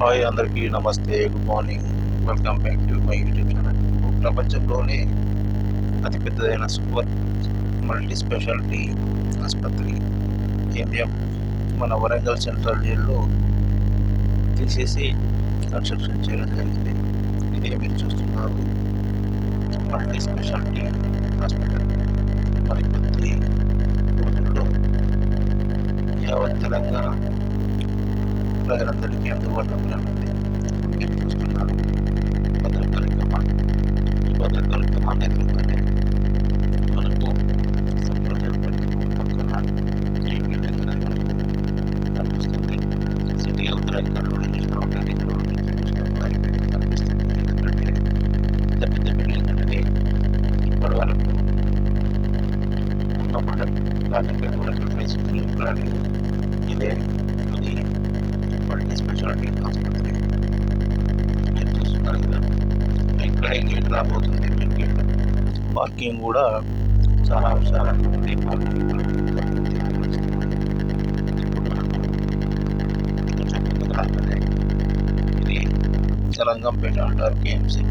Hi అందరికీ నమస్తే, good morning, welcome back to my YouTube channel. ప్రపంచంలోనే అతిపెద్దదైన సూపర్ మల్టీ స్పెషాలిటీ ఆసుపత్రి కేంద్రం మన వరంగల్ సెంట్రల్ జైల్లో తీసేసి కన్స్ట్రక్షన్ చేయడం జరిగింది. ఇదే మీరు చూస్తున్నారు మల్టీ స్పెషాలిటీ ఆసుపత్రి. మరి కొద్ది రోజుల్లో యావత్ తెలంగాణ ప్రజలందరికీ అందుబాటులో ఉంది. మీరు చూస్తున్నారు భద్రకాళికమ్మ నేతృత్వంలోనే మనకు సంప్రదాయ పక్కన ఈ బిల్డింగ్ అనేది మనకు కనిపిస్తుంది. సిటీ అవతల ఇక్కడ కనిపిస్తుంది. ఎందుకంటే పెద్ద పెద్ద బిల్డింగ్ అనేది ఇప్పటి వరకు ఉన్నమాట. దానికి కూడా ప్రిఫరెన్స్ ఇదే అది మల్టీ స్పెషాలిటీ ఆసుపత్రి. మీరు చూస్తున్నారు కదా, ఇక్కడ గేట్ రాబోతుంది. గేట్ పార్కింగ్ కూడా చాలా విశాలంగా ఉంది. పార్కింగ్ ఇది తెలంగాణపేట అంటారు, కేఎంసీ.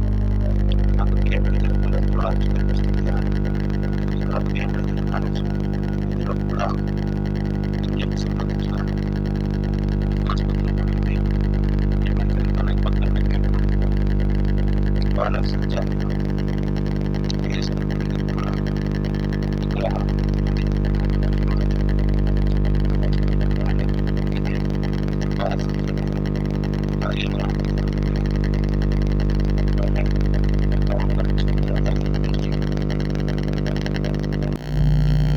అందుకే మెడికల్ కాలేజ్ కూడా కనిపిస్తుంది. మెడికల్ కాలేజ్ ఇందులో కూడా సంబంధించిన ఆసుపత్రి ఉంటుంది. మెడికల్ కాలేజ్ పక్కనే బాగా సంచారం కూడా ఇక్కడ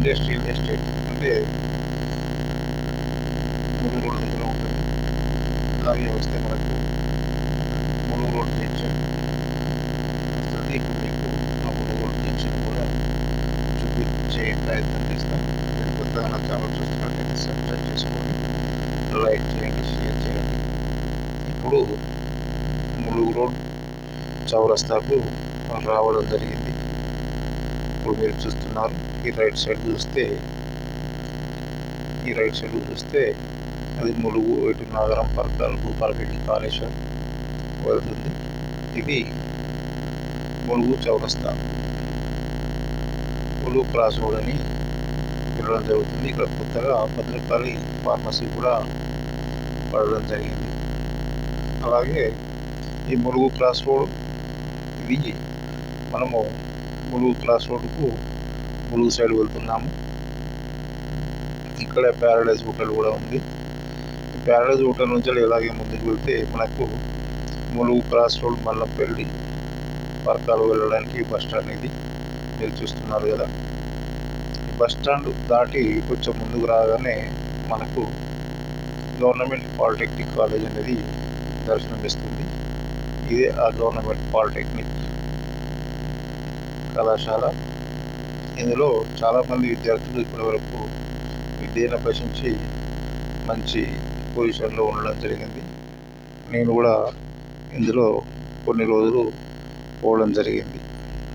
ఇండస్ట్రియల్ ఎస్టేట్ అంటే 3 రోడ్ల దగ్గర ఉంటుంది. అలాగే వస్తే మనకు 3 రోడ్ జంక్షన్ వస్తుంది. ఇప్పుడు మీకు ఆ 3 రోడ్ జంక్షన్ కూడా చూపించే ప్రయత్నం చేస్తాం. మీరు కొత్తగా నా ఛానల్ చూస్తున్నట్లయితే సబ్స్క్రైబ్ చేసుకోండి, లైక్ చేయండి, షేర్ చేయండి. ఇప్పుడు 3 రోడ్ చౌరస్తాకు రావడం జరిగింది. ఇప్పుడు మీరు చూస్తున్నారు. ఈ రైట్ సైడ్ చూస్తే అది ములుగు, ఇటు నాగరం, పర్కాల్, భూపాలపల్లి, కాళేశ్వరం వెళ్తుంది. ఇది ములుగు చౌరస్తా, ములుగు క్రాస్ రోడ్ అని పిలవడం జరుగుతుంది. ఇక్కడ కొత్తగా భద్రకాళి ఫార్మసీ కూడా పడడం జరిగింది. అలాగే ఈ ములుగు క్రాస్ రోడ్, ఇది మనము ములుగు క్రాస్ రోడ్కు ములుగు సైడ్ వెళ్తున్నాము. ఇక్కడ ప్యారడైజ్ హోటల్ కూడా ఉంది. ప్యారడైజ్ హోటల్ నుంచి ఇలాగే ముందుకు వెళ్తే మనకు ములుగు క్రాస్ రోడ్, మల్లంపల్లి, పర్కాలు వెళ్ళడానికి బస్ స్టాండ్ ఇది మీరు చూస్తున్నారు కదా. బస్ స్టాండ్ దాటి కొంచెం ముందుకు రాగానే మనకు గవర్నమెంట్ పాలిటెక్నిక్ కాలేజ్ అనేది దర్శనమిస్తుంది. ఇదే ఆ గవర్నమెంట్ పాలిటెక్నిక్ కళాశాల. ఇందులో చాలామంది విద్యార్థులు ఇప్పటి వరకు విద్యను అభ్యసించి మంచి పొజిషన్లో ఉండడం జరిగింది. నేను కూడా ఇందులో కొన్ని రోజులు పోవడం జరిగింది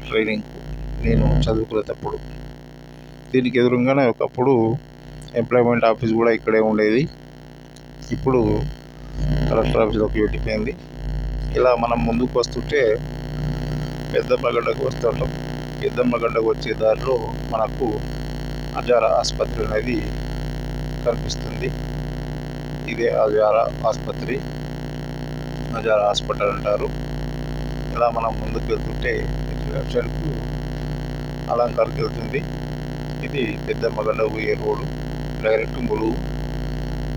ట్రైనింగ్కు, నేను చదువుకునేటప్పుడు. దీనికి ఎదురుగానే ఒకప్పుడు ఎంప్లాయ్మెంట్ ఆఫీస్ కూడా ఇక్కడే ఉండేది. ఇప్పుడు కలెక్టర్ ఆఫీస్లోకి వెళ్ళిపోయింది. ఇలా మనం ముందుకు వస్తుంటే పెద్దమ్మగడ్డకు వస్తుంటాం. పెద్దమ్మగడ్డకు వచ్చే దారిలో మనకు అజారా ఆసుపత్రి అనేది కనిపిస్తుంది. ఇదే అజారా ఆసుపత్రి, అజారా హాస్పిటల్ అంటారు. ఇలా మనం ముందుకు వెళ్తుంటే లెఫ్ట్ సైడ్కు అలంకార్కి వెళ్తుంది. ఇది పెద్దమ్మగడ్డ పోయే రోడ్డు, డైరెక్ట్ ములుగు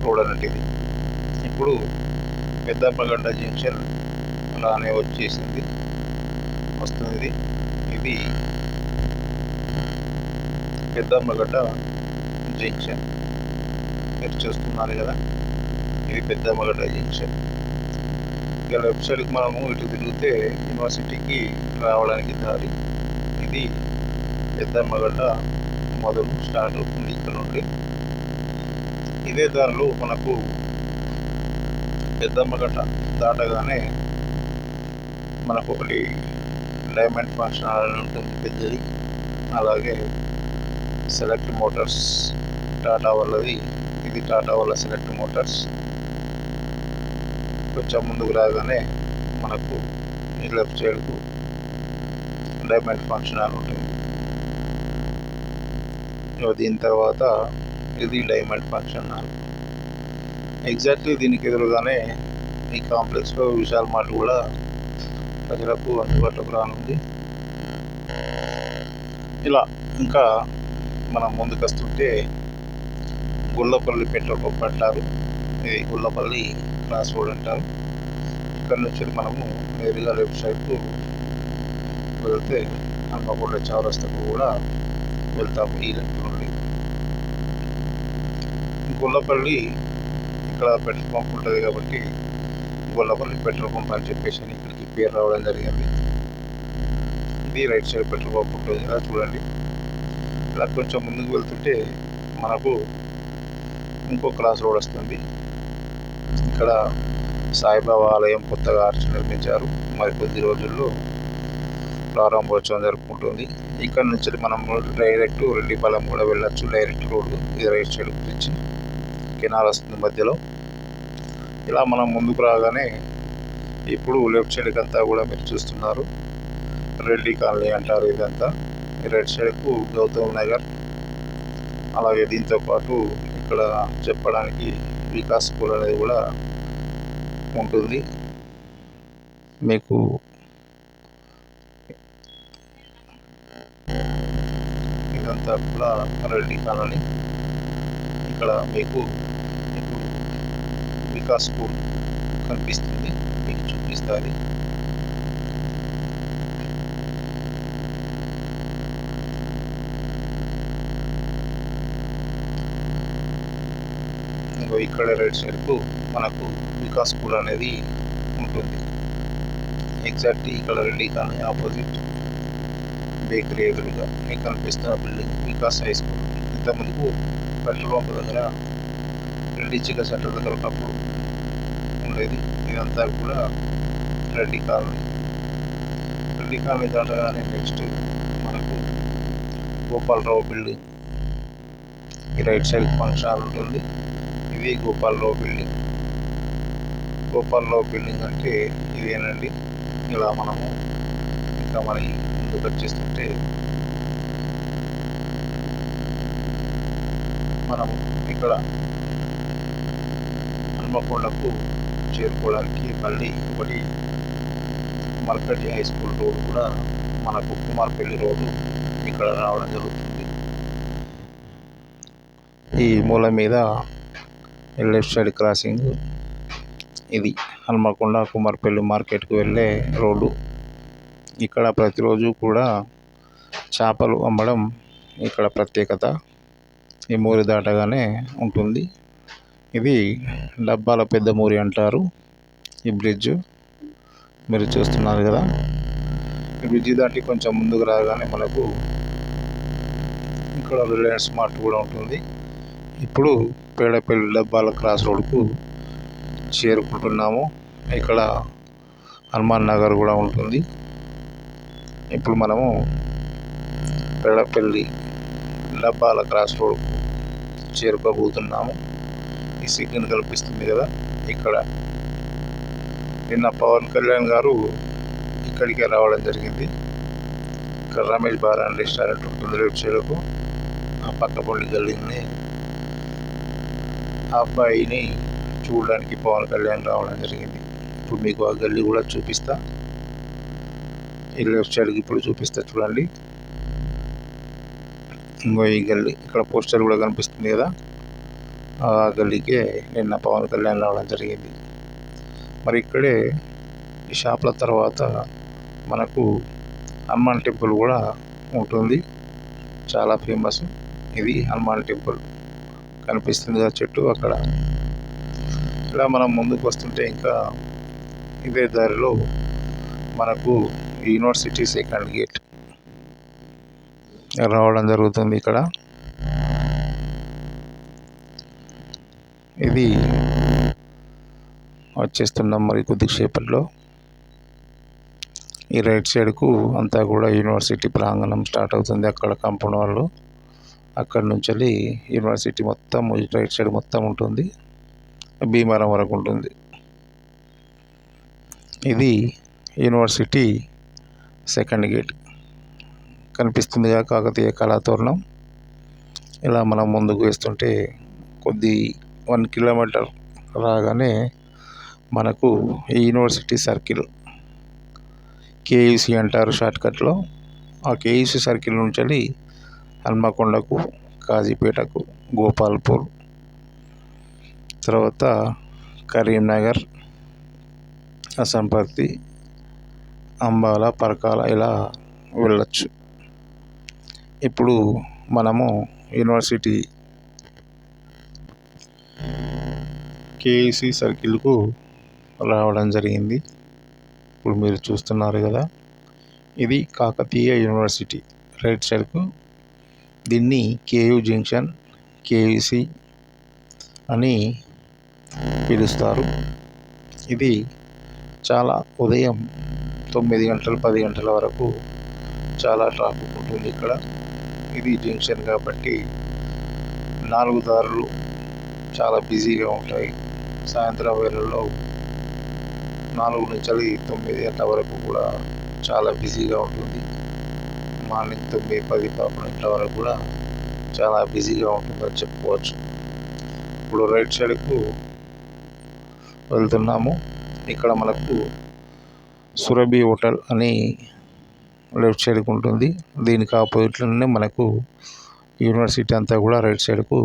రోడ్ అన్నట్టు. ఇప్పుడు పెద్దమ్మగడ్డ జంక్షన్ అలానే వస్తుంది. ఇది పెద్దమ్మగడ్డ జంక్షన్ మీరు చూస్తున్నారు కదా. ఇది పెద్దమ్మగడ్డ జంక్షన్. ఇక లెఫ్ట్ సైడ్కి మనము ఇటు తిరిగితే యూనివర్సిటీకి రావడానికి దారి. ఇది పెద్దమ్మగడ్డ మొదలు స్టార్ట్ అవుతుంది ఇక్కడ నుండి. ఇదే దారిలో మనకు పెద్దమ్మగడ్డ దాటగానే మనకు ఒకటి డైమండ్ ఫంక్షన్ హాల్ ఉంటుంది, పెద్దది. అలాగే సెలెక్ట్ మోటార్స్, టాటా వాళ్ళది. ఇది టాటా వాళ్ళ సెలెక్ట్ మోటార్స్. కొంచెం ముందుకు రాగానే మనకు ఈ లెఫ్ట్ సైడ్కు డైమండ్ ఫంక్షన్ హాల్ ఉంటుంది. దీని తర్వాత ఇది డైమండ్ ఫంక్షన్ హాల్. ఎగ్జాక్ట్లీ దీనికి ఎదురుగానే ఈ కాంప్లెక్స్లో విశాల్ మార్ట్ కూడా ప్రజలకు అందుబాటులోకి రానుంది. ఇలా ఇంకా మనం ముందుకు వస్తుంటే గుళ్ళపల్లి పెట్రోల్ పంప్ అంటారు. ఇది గుళ్ళపల్లి క్రాస్ రోడ్ అంటారు. ఇక్కడ నుంచి మనము నేరుగా లెఫ్ట్ సైడ్కు వెళ్తే హన్మకొండ చౌరస్తాకు కూడా వెళ్తాము. ఈ లెఫ్ట్ నుండి గుళ్ళపల్లి ఇక్కడ పెట్రోల్ పంప్ ఉంటుంది కాబట్టి గుళ్ళపల్లి పెట్రోల్ పంప్ అని చెప్పేసి ఇక్కడికి పేరు రావడం జరిగింది. ఇది రైట్ సైడ్ పెట్రోల్ పంప్ ఉంటుంది కదా, చూడండి. ఇలా కొంచెం ముందుకు వెళ్తుంటే మనకు ఇంకో క్రాస్ రోడ్ వస్తుంది. ఇక్కడ సాయిబాబా ఆలయం కొత్తగా ఆర్చ్ నిర్మించారు. మరి కొద్ది రోజుల్లో ప్రారంభోత్సవం జరుపుకుంటుంది. ఇక్కడ నుంచి మనం డైరెక్ట్ రెడ్డిపాలెం కూడా వెళ్ళొచ్చు. డైరెక్ట్ రోడ్డు ఇది రైట్ సైడ్ గురించి కెనాల్ వస్తుంది మధ్యలో. ఇలా మనం ముందుకు రాగానే ఇప్పుడు లెఫ్ట్ సైడ్కి అంతా కూడా మీరు చూస్తున్నారు రెడ్డి కాలనీ అంటారు. ఇదంతా రైట్ సైడ్కు గౌతమ్ నగర్, అలాగే దీంతో పాటు ఇక్కడ చెప్పడానికి వికాస్ స్కూల్ అనేది కూడా ఉంటుంది. మీకు ఇదంతా కూడా రెడ్డి కాలనీ. ఇక్కడ మీకు ఇప్పుడు వికాస్ స్కూల్ కనిపిస్తుంది, మీకు చూపిస్తుంది. ఇక్కడ రైట్ సైడ్కు మనకు వికాస్ స్కూల్ అనేది ఉంటుంది. ఎగ్జాక్ట్ ఇక్కడ రెడ్డి కాలనీ ఆపోజిట్ బేకరీ ఎదురుగా మీకు కనిపిస్తున్న బిల్డింగ్ వికాస్ హై స్కూల్. ఇంతకుముందుకు పెట్రోల్ పంప్ దగ్గర రెడ్డి చికెన్ సెంటర్ దగ్గర ఒకప్పుడు ఉండేది. ఇదంతా కూడా రెడ్డి కాలనీ. రెడ్డి కాలనీ దాటగానే నెక్స్ట్ మనకు గోపాలరావు బిల్డింగ్. ఈ రైట్ సైడ్ ఫంక్షన్ హాల్ ఉంటుంది. ఇది గోపాలరావు బిల్డింగ్. గోపాలరావు బిల్డింగ్ అంటే ఇదేనండి. ఇలా మనము ఇంకా మన ముందుకు వచ్చేస్తుంటే మనం ఇక్కడ హన్మకొండకు చేరుకోవడానికి మళ్ళీ ఒకటి మర్కటి హై స్కూల్ రోడ్ కూడా మనకు కుమార్పల్లి రోడ్డు ఇక్కడ రావడం జరుగుతుంది. ఈ మూల మీద లెఫ్ట్ సైడ్ క్రాసింగ్ ఇది హన్మకొండ కుమార్పల్లి మార్కెట్కు వెళ్ళే రోడ్డు. ఇక్కడ ప్రతిరోజు కూడా చేపలు అమ్మడం ఇక్కడ ప్రత్యేకత. ఈ మూరి దాటగానే ఉంటుంది. ఇది డబ్బాల పెద్ద మూరి అంటారు. ఈ బ్రిడ్జ్ మీరు చూస్తున్నారు కదా. ఈ బ్రిడ్జ్ దాటి కొంచెం ముందుకు రాగానే మనకు ఇక్కడ రిలయన్స్ మార్ట్ కూడా ఉంటుంది. ఇప్పుడు పేడపల్లి డబ్బాల క్రాస్ రోడ్కు చేరుకుంటున్నాము. ఇక్కడ హనుమాన్ నగర్ కూడా ఉంటుంది. ఇప్పుడు మనము పేడపల్లి డబ్బాల క్రాస్ రోడ్కు చేరుకోబోతున్నాము. ఈ సిగ్నల్ కల్పిస్తుంది కదా ఇక్కడ. నిన్న పవన్ కళ్యాణ్ గారు ఇక్కడికే రావడం జరిగింది. ఇక్కడ రమేష్ బార్ అండ్ రెస్టారెంట్ ఉంటుంది లెఫ్ట్ సైడ్కు. ఆ పక్క పొండి గల్లీని ఆ అబ్బాయిని చూడడానికి పవన్ కళ్యాణ్ రావడం జరిగింది. ఇప్పుడు మీకు ఆ గల్లీ కూడా చూపిస్తా. ఈ లెఫ్ట్ సైడ్కి ఇప్పుడు చూపిస్తా చూడండి. ఇంకో ఈ గల్లీ ఇక్కడ పోస్టర్ కూడా కనిపిస్తుంది కదా. ఆ గల్లీకే నిన్న పవన్ కళ్యాణ్ రావడం జరిగింది. మరి ఇక్కడే ఈ షాప్ల తర్వాత మనకు హనుమాన్ టెంపుల్ కూడా ఉంటుంది. చాలా ఫేమస్. ఇది హనుమాన్ టెంపుల్ కనిపిస్తుంది కదా చెట్టు అక్కడ. ఇలా మనం ముందుకు వస్తుంటే ఇంకా ఇదే దారిలో మనకు యూనివర్సిటీ సెకండ్ గేట్ రావడం జరుగుతుంది. ఇక్కడ ఇది వచ్చేస్తున్నాం మరి కొద్దిసేపట్లో. ఈ రైట్ సైడ్కు అంతా కూడా యూనివర్సిటీ ప్రాంగణం స్టార్ట్ అవుతుంది. అక్కడ కాంపౌండ్ వాళ్ళు అక్కడి నుంచి వెళ్ళి యూనివర్సిటీ మొత్తం రైట్ సైడ్ మొత్తం ఉంటుంది. భీమవరం వరకు ఉంటుంది. ఇది university second gate కనిపిస్తుందిగా, Kakatiya Kalathoranam. ఇలా మనం ముందుకు వేస్తుంటే 1 కిలోమీటర్ రాగానే మనకు ఈ యూనివర్సిటీ సర్కిల్, కేయూసి అంటారు షార్ట్కట్లో. ఆ కేయూసి సర్కిల్ నుంచి హన్మకొండకు, కాజీపేటకు, గోపాల్పూర్, తర్వాత కరీంనగర్, అసంపర్తి, అంబాల, పరకాల ఇలా వెళ్ళొచ్చు. ఇప్పుడు మనము యూనివర్సిటీ కేయూసి సర్కిల్కు రావడం జరిగింది. ఇప్పుడు మీరు చూస్తున్నారు కదా, ఇది కాకతీయ యూనివర్సిటీ రైట్ సైడ్కు. దీన్ని కేయూ జంక్షన్, కేయూసి అని పిలుస్తారు. ఇది చాలా ఉదయం 9 గంటలు 10 గంటల వరకు చాలా ట్రాఫిక్ ఉంటుంది ఇక్కడ. ఇది జంక్షన్ కాబట్టి 4 దారులు చాలా బిజీగా ఉంటాయి. సాయంత్రం వేళల్లో 4 నుంచి 9 గంటల వరకు కూడా చాలా బిజీగా ఉంటుంది. మార్నింగ్ 9, 10, 11 గంటల వరకు కూడా చాలా బిజీగా ఉంటుందని చెప్పుకోవచ్చు. ఇప్పుడు రైట్ సైడ్కు వెళ్తున్నాము. ఇక్కడ మనకు సురభి హోటల్ అని లెఫ్ట్ సైడ్కి ఉంటుంది. దీనికి ఆపోజిట్లోనే మనకు యూనివర్సిటీ అంతా కూడా రైట్ సైడ్కు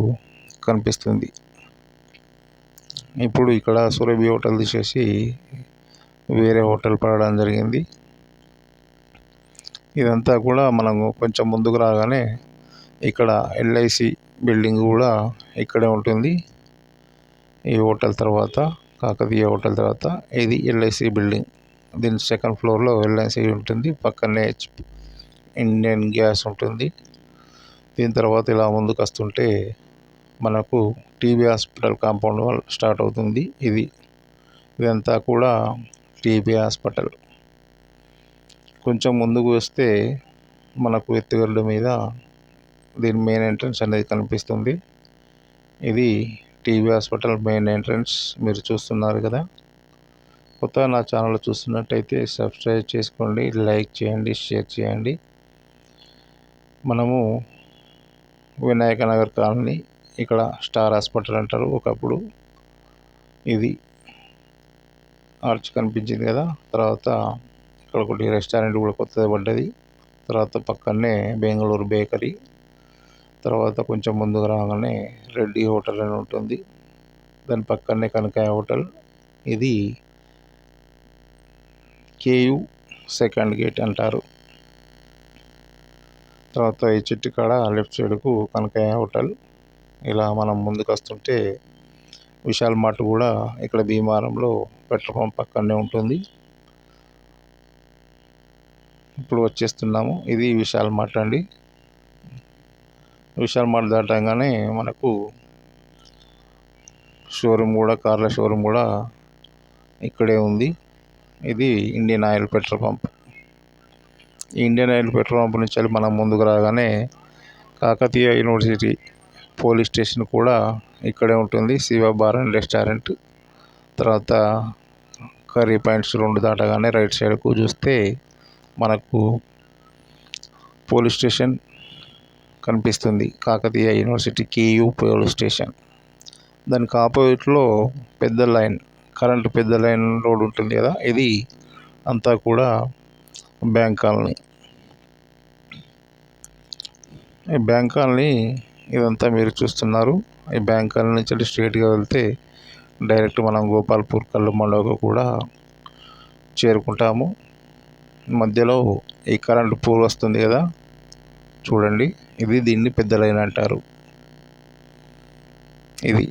కనిపిస్తుంది. ఇప్పుడు ఇక్కడ సురభి హోటల్ తీసేసి వేరే హోటల్ పడడం జరిగింది. ఇదంతా కూడా మనము కొంచెం ముందుకు రాగానే ఇక్కడ ఎల్ఐసి బిల్డింగ్ కూడా ఇక్కడే ఉంటుంది. ఈ హోటల్ తర్వాత, కాకతీయ హోటల్ తర్వాత ఇది ఎల్ఐసి బిల్డింగ్. దీని సెకండ్ ఫ్లోర్లో ఎల్ఐసి ఉంటుంది. పక్కనే ఇండియన్ గ్యాస్ ఉంటుంది. దీని తర్వాత ఇలా ముందుకు వస్తుంటే మనకు TB hospital compound wall start అవుతుంది. ఇదంతా కూడా టీబీ హాస్పిటల్. కొంచెం ముందుకు వస్తే మనకు ఎత్తుగడ్డ మీద దీని మెయిన్ ఎంట్రన్స్ అనేది కనిపిస్తుంది. ఇది టీబీ హాస్పిటల్ మెయిన్ ఎంట్రన్స్. మీరు చూస్తున్నారు కదా. కొత్తగా నా ఛానల్ చూస్తున్నట్టయితే సబ్స్క్రైబ్ చేసుకోండి, లైక్ చేయండి, షేర్ చేయండి. మనము వినాయక నగర్ కాలనీ, ఇక్కడ స్టార్ హాస్పిటల్ అంటారు ఒకప్పుడు. ఇది ఆర్చ్ కనిపించింది కదా. తర్వాత ఇక్కడ ఒకటి రెస్టారెంట్ కూడా కొత్తది పడ్డది. తర్వాత పక్కనే బెంగళూరు బేకరీ. తర్వాత కొంచెం ముందుకు రాగానే రెడ్డి హోటల్ అని ఉంటుంది. దాని పక్కనే కనకాయ హోటల్. ఇది కేయూ సెకండ్ గేట్ అంటారు. తర్వాత ఈ చెట్టు కాడ లెఫ్ట్ సైడ్కు కనకాయ హోటల్. ఇలా మనం ముందుకు వస్తుంటే విశాల్ మార్ట్ కూడా ఇక్కడ భీమవరంలో పెట్రోల్ పంప్ పక్కనే ఉంటుంది. ఇప్పుడు వచ్చేస్తున్నాము. ఇది విశాల్ మార్ట్ అండి. విశాల్ మార్ట్ దాటంగానే మనకు షోరూమ్ కూడా, కార్ల షోరూమ్ కూడా ఇక్కడే ఉంది. ఇది ఇండియన్ ఆయిల్ పెట్రోల్ పంప్. ఈ ఇండియన్ ఆయిల్ పెట్రోల్ పంప్ నుంచి మనం ముందుకు రాగానే కాకతీయ యూనివర్సిటీ పోలీస్ స్టేషన్ కూడా ఇక్కడే ఉంటుంది. Shiva bar and restaurant. తర్వాత కర్రీ పాయింట్స్ 2 దాటగానే రైట్ సైడ్కు చూస్తే మనకు పోలీస్ స్టేషన్ కనిపిస్తుంది. Kakatiya university KU police station. దానికి ఆపోజిట్లో పెద్ద లైన్, కరెంటు పెద్ద లైన్ రోడ్ ఉంటుంది కదా. ఇది అంతా కూడా బ్యాంక్ కాలనీ. ఈ బ్యాంక్ కాలనీ ఇదంతా మీరు చూస్తున్నారు. ఈ బ్యాంక్ కాలనీ నుంచి స్ట్రైట్గా వెళ్తే డైరెక్ట్ మనం గోపాల్పూర్ కల్లుమండకు కూడా చేరుకుంటాము. మధ్యలో ఈ కరెంటు పోల్ వస్తుంది కదా, చూడండి. దీన్ని పెద్ద లైన్ అంటారు. ఇది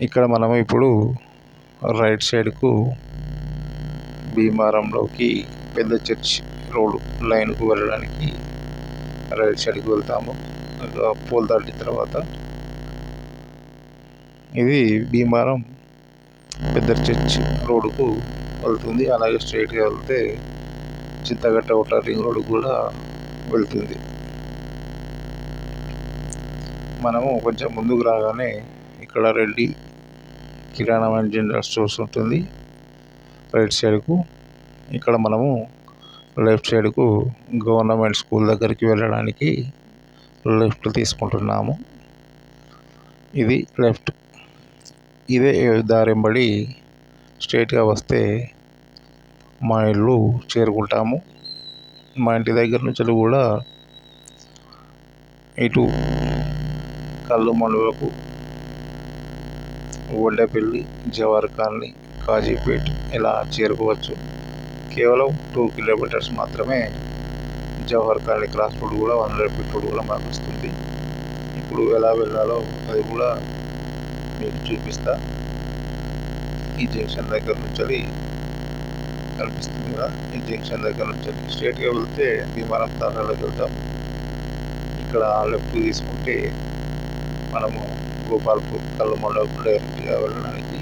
ఇక్కడ మనం ఇప్పుడు రైట్ సైడ్కు భీమవరంలోకి పెద్ద చర్చ్ రోడ్ లైన్కు వెళ్ళడానికి రైట్ సైడ్కి వెళ్తాము. పోల్ దాటిన తర్వాత ఇది భీమవరం పెద్ద చర్చ్ రోడ్డుకు వెళ్తుంది. అలాగే స్ట్రైట్గా వెళ్తే చింతగట్ట అవుటర్ రింగ్ రోడ్ కూడా వెళ్తుంది. మనము కొంచెం ముందుకు రాగానే ఇక్కడ రెడ్డి కిరాణా అండ్ జనరల్ స్టోర్స్ ఉంటుంది. రైట్ సైడ్కు. ఇక్కడ మనము లెఫ్ట్ సైడ్కు గవర్నమెంట్ స్కూల్ దగ్గరికి వెళ్ళడానికి లెఫ్ట్ తీసుకుంటున్నాము. ఇది లెఫ్ట్. ఇదే దారింబడి స్ట్రైట్గా వస్తే మా ఇల్లు చేరుకుంటాము. మా ఇంటి దగ్గర నుంచి కూడా ఇటు కల్లు మండలకు, వడ్డేపల్లి, జవహర్ కాలనీ, కాజీపేట్ ఇలా చేరుకోవచ్చు. కేవలం 2 కిలోమీటర్స్ మాత్రమే. జవహర్ కాలనీ క్రాస్ రోడ్ కూడా 100 ఫీట్ రోడ్ కూడా మనకు వస్తుంది. ఇప్పుడు ఎలా వెళ్ళాలో అది కూడా మీకు చూపిస్తా. ఈ జంక్షన్ దగ్గర నుంచి కనిపిస్తుంది కదా, ఈ జంక్షన్ దగ్గర నుంచి స్ట్రైట్గా వెళ్తే విమానం తారాలకు వెళ్తాం. ఇక్కడ లెఫ్ట్ తీసుకుంటే మనము గోపాల్పూర్, కల్లు మండలకు డైరెక్ట్గా వెళ్ళడానికి